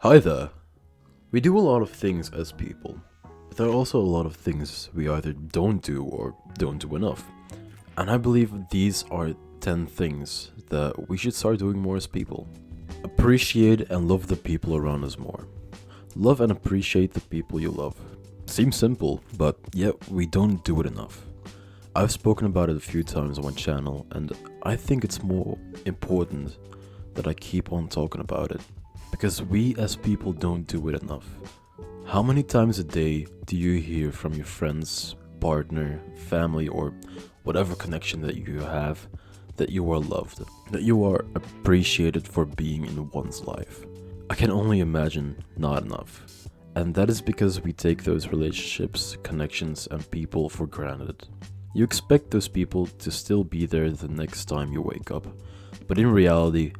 Hi there. We do a lot of things as people, but there are also a lot of things we either don't do or don't do enough. And I believe these are 10 things that we should start doing more as people. Appreciate and love the people around us more. Love and appreciate the people you love. Seems simple, but yet we don't do it enough. I've spoken about it a few times on my channel, and I think it's more important that I keep on talking about it. Because we as people don't do it enough. How many times a day do you hear from your friends, partner, family, or whatever connection that you have that you are loved, that you are appreciated for being in one's life? I can only imagine not enough. And that is because we take those relationships, connections, and people for granted. You expect those people to still be there the next time you wake up, but in reality,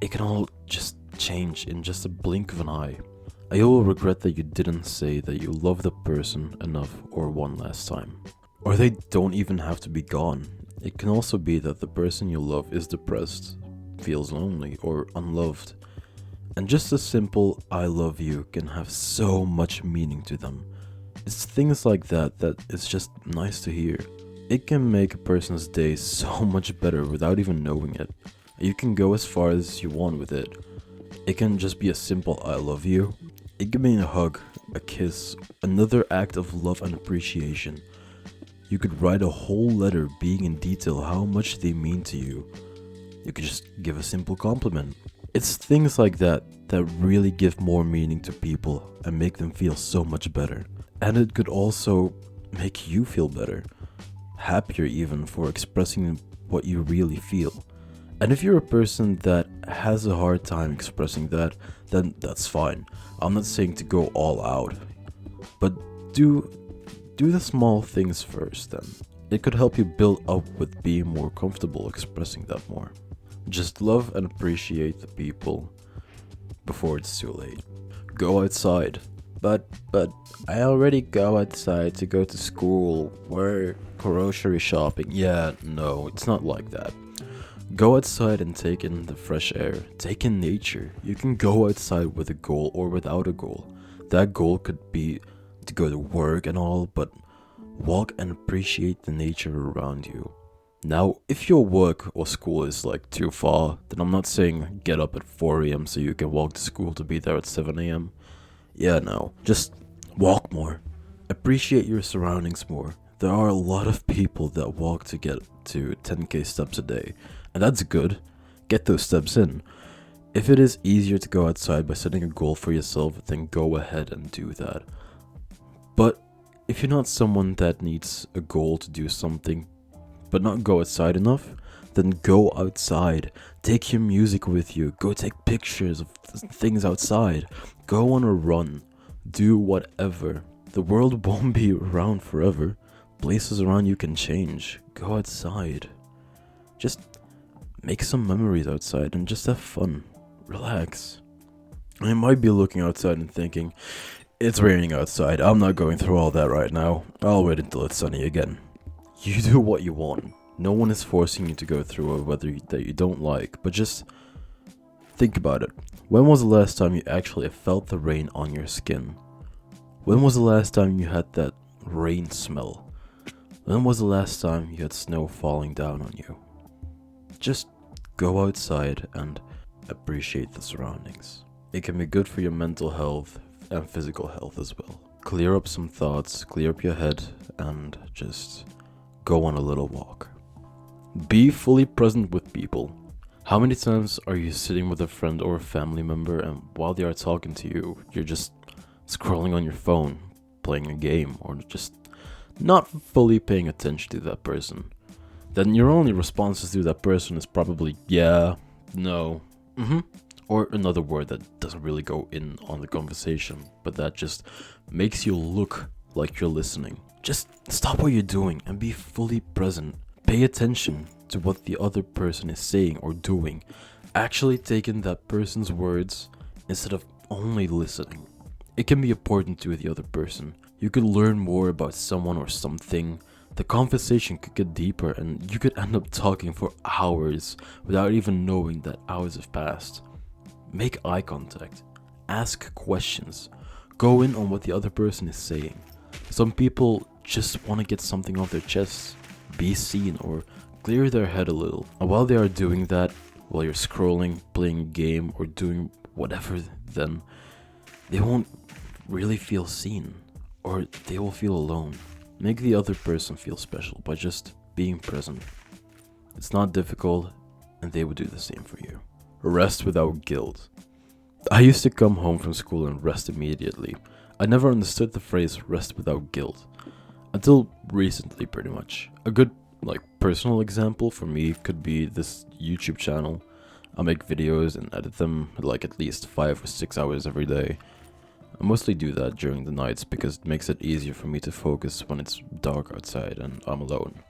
it can all just change in just a blink of an eye. And you will regret that you didn't say that you love the person enough or one last time. Or they don't even have to be gone. It can also be that the person you love is depressed, feels lonely, or unloved. And just a simple I love you can have so much meaning to them. It's things like that that it's just nice to hear. It can make a person's day so much better without even knowing it. You can go as far as you want with it. It can just be a simple I love you. It can be a hug, a kiss, another act of love and appreciation. You could write a whole letter being in detail how much they mean to you. You could just give a simple compliment. It's things like that that really give more meaning to people and make them feel so much better. And it could also make you feel better, happier even for expressing what you really feel. And if you're a person that has a hard time expressing that, then that's fine. I'm not saying to go all out, but do the small things first then. It could help you build up with being more comfortable expressing that more. Just love and appreciate the people before it's too late. Go outside. But I already go outside to go to school, work, grocery shopping. Yeah, no, it's not like that. Go outside and take in the fresh air, take in nature. You can go outside with a goal or without a goal. That goal could be to go to work and all, but walk and appreciate the nature around you. Now, if your work or school is like too far, then I'm not saying get up at 4 a.m. so you can walk to school to be there at 7 a.m. Yeah, no, just walk more. Appreciate your surroundings more. There are a lot of people that walk to get to 10k steps a day, and that's good. Get those steps in. If it is easier to go outside by setting a goal for yourself, then go ahead and do that. But if you're not someone that needs a goal to do something, but not go outside enough, then go outside. Take your music with you. Go take pictures of things outside. Go on a run. Do whatever. The world won't be around forever. Places around you can change. Go outside. Just make some memories outside and just have fun. Relax. I might be looking outside and thinking, it's raining outside. I'm not going through all that right now. I'll wait until it's sunny again. You do what you want. No one is forcing you to go through a weather that you don't like, but just think about it. When was the last time you actually felt the rain on your skin? When was the last time you had that rain smell? When was the last time you had snow falling down on you? Just go outside and appreciate the surroundings. It can be good for your mental health and physical health as well. Clear up some thoughts, clear up your head, and just go on a little walk. Be fully present with people. How many times are you sitting with a friend or a family member and while they are talking to you, you're just scrolling on your phone, playing a game, or just not fully paying attention to that person? Then your only responses to that person is probably yeah, no, or another word that doesn't really go in on the conversation, but that just makes you look like you're listening. Just stop what you're doing and be fully present. Pay attention to what the other person is saying or doing. Actually take in that person's words instead of only listening. It can be important to the other person. You could learn more about someone or something. The conversation could get deeper and you could end up talking for hours without even knowing that hours have passed. Make eye contact. Ask questions. Go in on what the other person is saying. Some people just want to get something off their chests, be seen, or clear their head a little. And while they are doing that, while you're scrolling, playing a game, or doing whatever, then they won't really feel seen, or they will feel alone. Make the other person feel special by just being present. It's not difficult, and they would do the same for you. Rest without guilt. I used to come home from school and rest immediately. I never understood the phrase rest without guilt. Until recently, pretty much. A good, personal example for me could be this YouTube channel. I make videos and edit them at least 5 or 6 hours every day. I mostly do that during the nights because it makes it easier for me to focus when it's dark outside and I'm alone.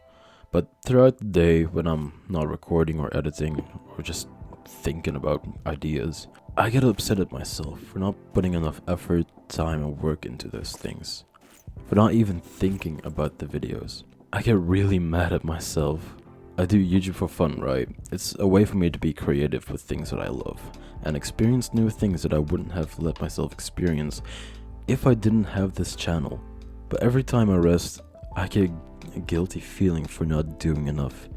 But throughout the day, when I'm not recording or editing or just thinking about ideas, I get upset at myself for not putting enough effort, time, and work into those things. For not even thinking about the videos. I get really mad at myself. I do YouTube for fun, right? It's a way for me to be creative with things that I love and experience new things that I wouldn't have let myself experience if I didn't have this channel. But every time I rest, I get a guilty feeling for not doing enough.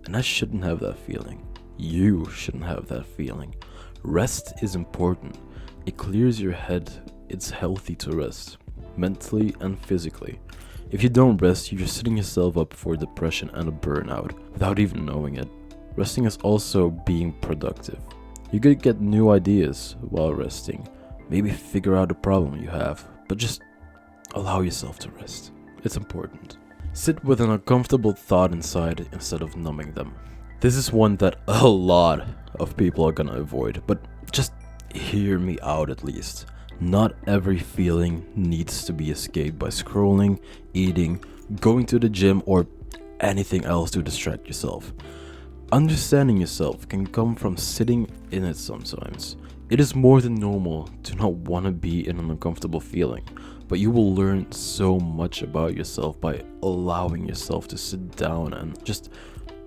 And I shouldn't have that feeling. You shouldn't have that feeling. Rest is important. It clears your head. It's healthy to rest, mentally and physically. If you don't rest, you're just setting yourself up for depression and a burnout without even knowing it. Resting is also being productive. You could get new ideas while resting. Maybe figure out a problem you have, but just allow yourself to rest. It's important. Sit with an uncomfortable thought inside instead of numbing them. This is one that a lot of people are gonna avoid, but just hear me out at least. Not every feeling needs to be escaped by scrolling, eating, going to the gym, or anything else to distract yourself. Understanding yourself can come from sitting in it sometimes. It is more than normal to not want to be in an uncomfortable feeling, but you will learn so much about yourself by allowing yourself to sit down and just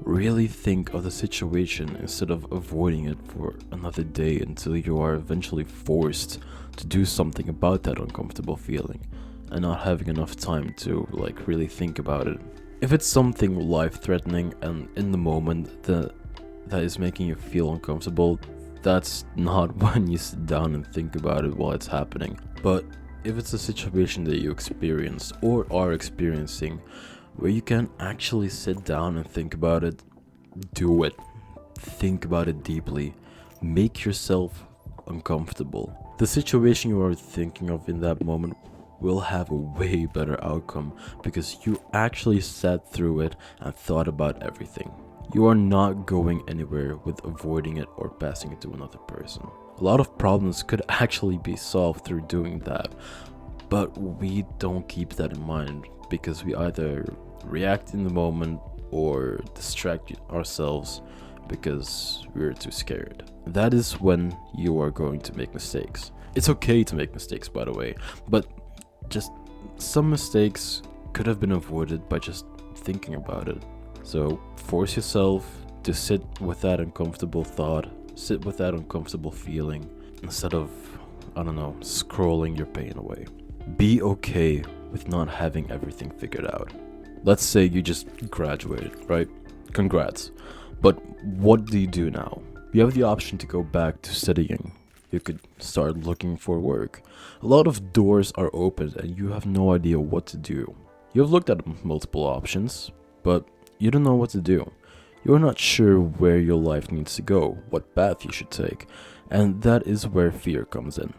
really think of the situation instead of avoiding it for another day until you are eventually forced to do something about that uncomfortable feeling and not having enough time to really think about it. If it's something life-threatening and in the moment that is making you feel uncomfortable, that's not when you sit down and think about it while it's happening. But if it's a situation that you experienced or are experiencing where you can actually sit down and think about it, do it. Think about it deeply. Make yourself uncomfortable. The situation you are thinking of in that moment will have a way better outcome because you actually sat through it and thought about everything. You are not going anywhere with avoiding it or passing it to another person. A lot of problems could actually be solved through doing that, but we don't keep that in mind because we either react in the moment or distract ourselves because we're too scared. That is when you are going to make mistakes. It's okay to make mistakes, by the way, but just some mistakes could have been avoided by just thinking about it. So force yourself to sit with that uncomfortable thought, sit with that uncomfortable feeling, instead of, scrolling your pain away. Be okay with not having everything figured out. Let's say you just graduated, right? Congrats. But what do you do now? You have the option to go back to studying. You could start looking for work. A lot of doors are open and you have no idea what to do. You have looked at multiple options, but you don't know what to do. You're not sure where your life needs to go, what path you should take, and that is where fear comes in.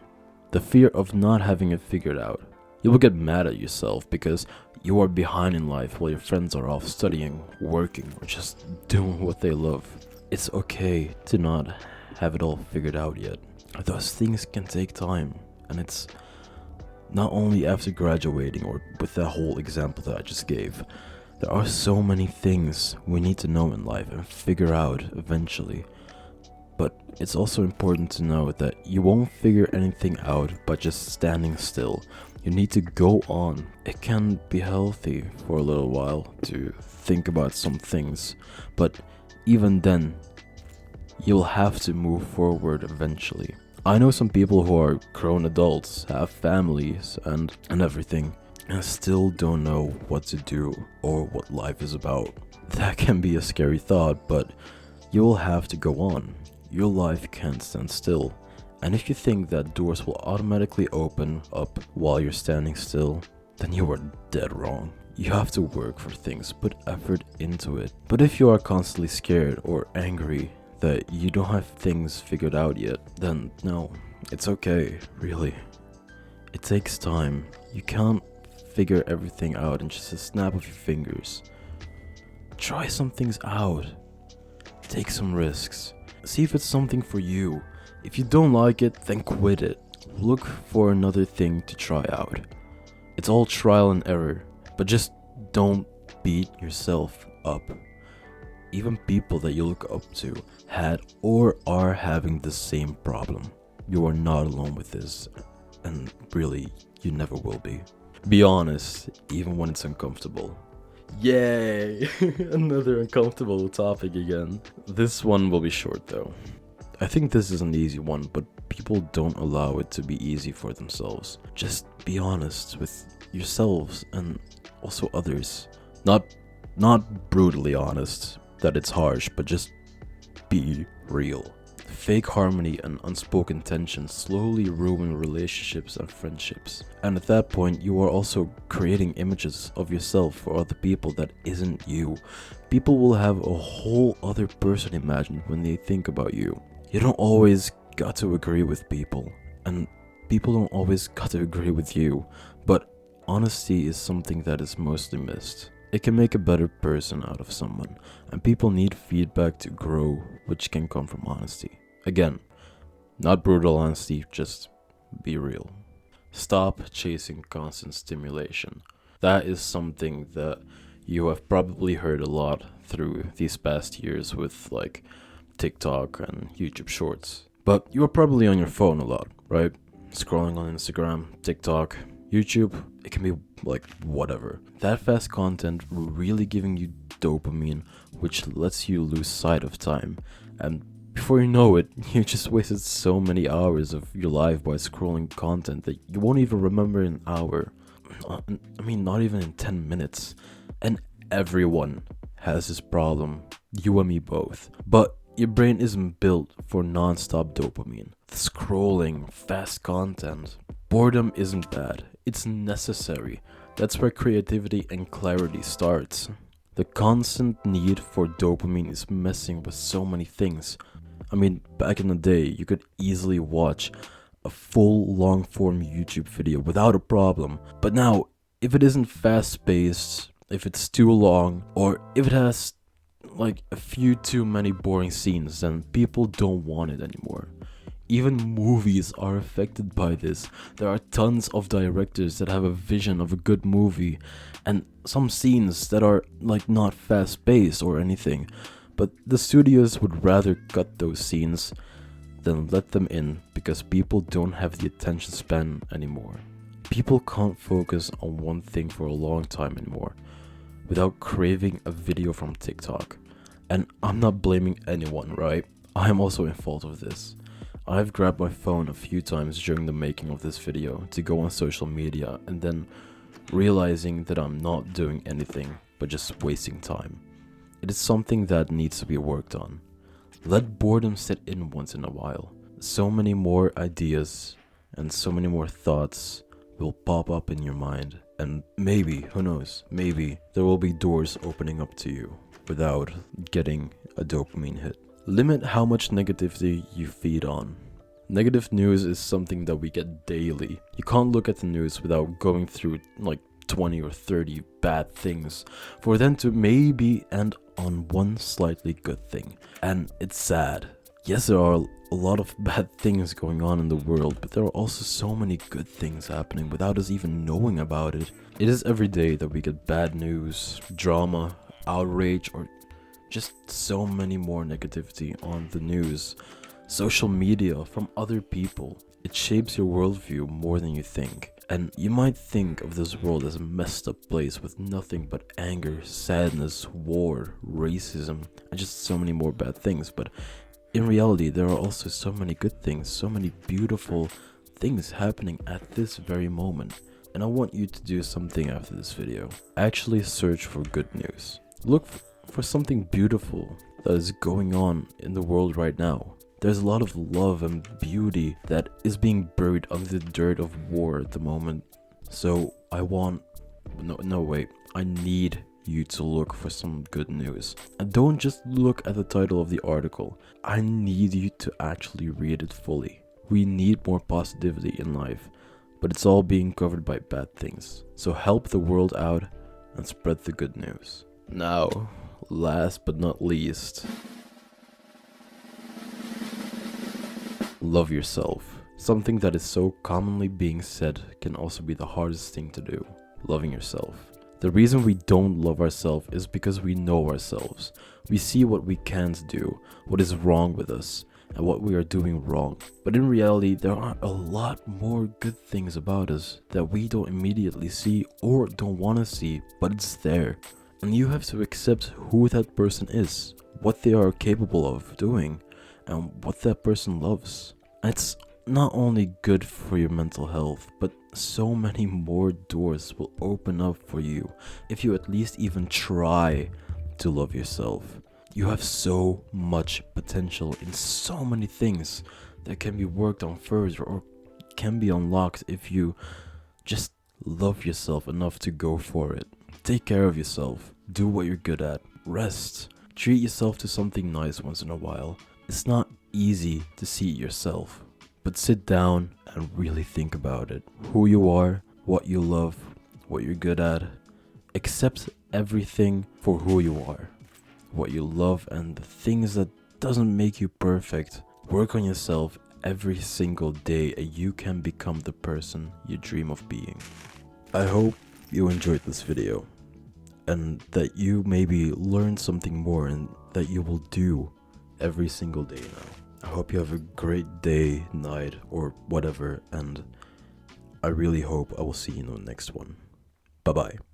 The fear of not having it figured out. You will get mad at yourself because you are behind in life while your friends are off studying, working, or just doing what they love. It's okay to not have it all figured out yet. Those things can take time, and it's not only after graduating or with that whole example that I just gave. There are so many things we need to know in life and figure out eventually. But it's also important to know that you won't figure anything out by just standing still. You need to go on. It can be healthy for a little while to think about some things, but even then, you'll have to move forward eventually. I know some people who are grown adults, have families, and everything, and still don't know what to do or what life is about. That can be a scary thought, but you'll have to go on. Your life can't stand still. And if you think that doors will automatically open up while you're standing still, then you are dead wrong. You have to work for things, put effort into it. But if you are constantly scared or angry that you don't have things figured out yet, then no, it's okay, really. It takes time. You can't figure everything out in just a snap of your fingers. Try some things out. Take some risks. See if it's something for you. If you don't like it, then quit it. Look for another thing to try out. It's all trial and error, but just don't beat yourself up. Even people that you look up to had or are having the same problem. You are not alone with this, and really, you never will be. Be honest, even when it's uncomfortable. Yay! Another uncomfortable topic again. This one will be short though. I think this is an easy one, but people don't allow it to be easy for themselves. Just be honest with yourselves and also others. Not brutally honest, that it's harsh, but just be real. Fake harmony and unspoken tension slowly ruin relationships and friendships. And at that point, you are also creating images of yourself for other people that isn't you. People will have a whole other person imagined when they think about you. You don't always got to agree with people, and people don't always got to agree with you, but honesty is something that is mostly missed. It can make a better person out of someone, and people need feedback to grow, which can come from honesty. Again, not brutal honesty, just be real. Stop chasing constant stimulation. That is something that you have probably heard a lot through these past years with like TikTok and YouTube Shorts. But you're probably on your phone a lot, right? Scrolling on Instagram, TikTok, YouTube, it can be like whatever. That fast content really giving you dopamine, which lets you lose sight of time. And before you know it, you just wasted so many hours of your life by scrolling content that you won't even remember in an hour. I mean, not even in 10 minutes. And everyone has this problem, you and me both. But your brain isn't built for non-stop dopamine. Scrolling, fast content. Boredom isn't bad, it's necessary. That's where creativity and clarity starts. The constant need for dopamine is messing with so many things. I mean, back in the day, you could easily watch a full long-form YouTube video without a problem. But now, if it isn't fast-paced, if it's too long, or if it has like a few too many boring scenes, then people don't want it anymore. Even movies are affected by this. There are tons of directors that have a vision of a good movie, and some scenes that are like not fast-paced or anything, but the studios would rather cut those scenes than let them in because people don't have the attention span anymore. People can't focus on one thing for a long time anymore without craving a video from TikTok. And I'm not blaming anyone, right? I am also in fault of this. I've grabbed my phone a few times during the making of this video to go on social media and then realizing that I'm not doing anything but just wasting time. It is something that needs to be worked on. Let boredom set in once in a while. So many more ideas and so many more thoughts will pop up in your mind, and maybe, who knows, maybe there will be doors opening up to you without getting a dopamine hit. Limit how much negativity you feed on. Negative news is something that we get daily. You can't look at the news without going through like 20 or 30 bad things for them to maybe end on one slightly good thing. And it's sad. Yes, there are a lot of bad things going on in the world, but there are also so many good things happening without us even knowing about it. It is every day that we get bad news, drama, outrage, or just so many more negativity on the news, social media, from other people. It shapes your worldview more than you think. And you might think of this world as a messed up place with nothing but anger, sadness, war, racism, and just so many more bad things, but in reality, there are also so many good things, so many beautiful things happening at this very moment. And I want you to do something after this video. Actually search for good news. Look for something beautiful that is going on in the world right now. There's a lot of love and beauty that is being buried under the dirt of war at the moment. So I need you to look for some good news. And don't just look at the title of the article. I need you to actually read it fully. We need more positivity in life, but it's all being covered by bad things. So help the world out and spread the good news. Now, last but not least, love yourself. Something that is so commonly being said can also be the hardest thing to do. Loving yourself. The reason we don't love ourselves is because we know ourselves. We see what we can't do, what is wrong with us, and what we are doing wrong. But in reality, there are a lot more good things about us that we don't immediately see or don't want to see, but it's there. And you have to accept who that person is, what they are capable of doing, and what that person loves. It's not only good for your mental health, but so many more doors will open up for you if you at least even try to love yourself. You have so much potential in so many things that can be worked on further or can be unlocked if you just love yourself enough to go for it. Take care of yourself, do what you're good at, rest, treat yourself to something nice once in a while. It's not easy to see it yourself, but sit down and really think about it. Who you are, what you love, what you're good at. Accept everything for who you are, what you love, and the things that doesn't make you perfect. Work on yourself every single day and you can become the person you dream of being. I hope you enjoyed this video and that you maybe learned something more and that you will do every single day now. I hope you have a great day, night, or whatever, and I really hope I will see you in the next one. Bye bye.